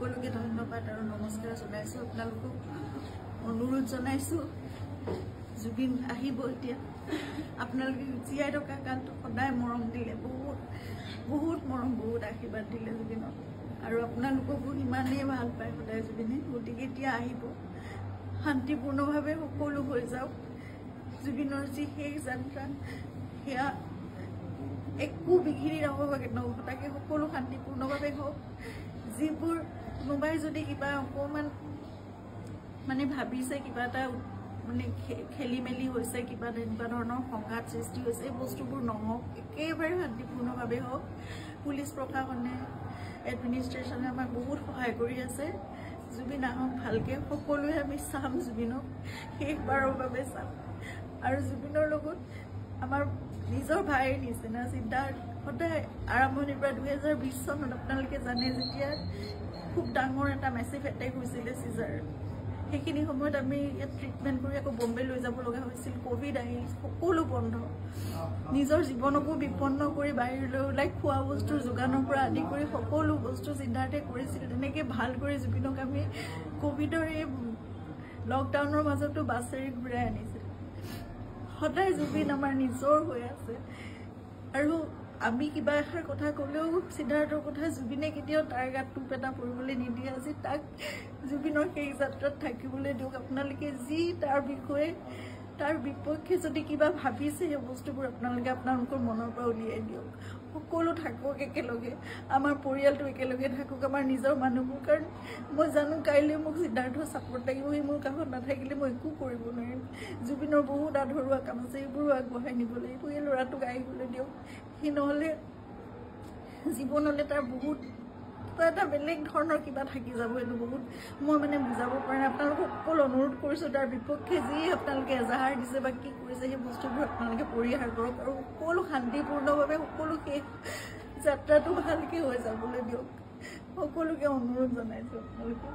সকলোকে ধন্যবাদ আৰু নমস্কাৰ জনাইছো আপোনালোকক অনুৰোধ জনাইছো জুবিন আহিব এতিয়া আপোনালোকে জীয়াই থকা কালটো সদায় মৰম দিলে বহুত মৰম বহুত আশীৰ্বাদ দিলে জুবিনক আৰু আপোনালোককো ইমানেই ভাল পায় সদায় জুবিনে গতিকে এতিয়া আহিব শান্তিপূৰ্ণভাৱে সকলো হৈ যাওক জুবিনৰ যি শেষ যাত্ৰা সেয়া একো বিঘিনি নঘটাকে সকলো শান্তিপূৰ্ণভাৱে হওক যিবোৰ কোনোবাই যদি কিবা অকণমান মানে ভাবিছে কিবা এটা মানে খেলি মেলি হৈছে কিবা তেনেকুৱা ধৰণৰ সংঘাত সৃষ্টি হৈছে এই বস্তুবোৰ নহওক একেবাৰে শান্তিপূৰ্ণভাৱে হওক পুলিচ প্ৰশাসনে এডমিনিষ্ট্ৰেশ্যনে আমাক বহুত সহায় কৰি আছে জুবিন আহক ভালকৈ সকলোৱে আমি চাম জুবিনক শেষবাৰৰ বাবে চাম আৰু জুবিনৰ লগত আমাৰ নিজৰ ভাইৰ নিচিনা চিন্তাৰ সদায় আৰম্ভণিৰ পৰা 2020 চনত আপোনালোকে জানে যেতিয়া খুব ডাঙৰ এটা মেচিভ এটেক হৈছিলে চিজাৰ সেইখিনি সময়ত আমি ইয়াত ট্ৰিটমেণ্ট কৰি আকৌ বম্বে লৈ যাব লগা হৈছিল কোভিড আহিল সকলো বন্ধ নিজৰ জীৱনকো বিপন্ন কৰি বাহিৰলৈ ওলাই খোৱা বস্তুৰ যোগানৰ পৰা আদি কৰি সকলো বস্তু চিন্তাতে কৰিছিল তেনেকৈ ভাল কৰি জুবিনক আমি কোভিডৰ এই লকডাউনৰ মাজতো বাছেৰে ঘূৰাই আনিছিল সদায় জুবিন আমাৰ নিজৰ হৈ আছে আৰু আমি কিবা এষাৰ কথা ক'লেও সিদ্ধাৰ্থৰ কথা জুবিনে কেতিয়াও তাৰ গাত টোপ এটা পৰিবলৈ নিদিয়ে আজি তাক জুবিনৰ সেই যাত্ৰাত থাকিবলৈ দিয়ক আপোনালোকে যি তাৰ বিষয়ে তাৰ বিপক্ষে যদি কিবা ভাবিছে সেই বস্তুবোৰ আপোনালোকে আপোনালোকৰ মনৰ পৰা উলিয়াই দিয়ক সকলো থাকক একেলগে আমাৰ পৰিয়ালটো একেলগে থাকক আমাৰ নিজৰ মানুহবোৰ কাৰণ মই জানো কাইলৈ মোক সিদ্ধাৰ্থৰ ছাপোৰ্ট লাগিব সি মোৰ কাষত নাথাকিলে মই একো কৰিব নোৱাৰিম জুবিনৰ বহুত আধৰুৱা কাম আছে এইবোৰো আগবঢ়াই নিব লাগিব এই ল'ৰাটোক আহিবলৈ দিয়ক সি নহ'লে জীৱনলৈ তাৰ বহুত এটা বেলেগ ধৰণৰ কিবা থাকি যাব এইটো বহুত মই মানে বুজাব পৰা নাই আপোনালোকক সকলো অনুৰোধ কৰিছোঁ তাৰ বিপক্ষে যি আপোনালোকে এজাহাৰ দিছে বা কি কৰিছে সেই বস্তুবোৰ আপোনালোকে পৰিহাৰ কৰক আৰু সকলো শান্তিপূৰ্ণভাৱে সকলো শেষ যাত্ৰাটো ভালকৈ হৈ যাবলৈ দিয়ক সকলোকে অনুৰোধ জনাইছোঁ আপোনালোকে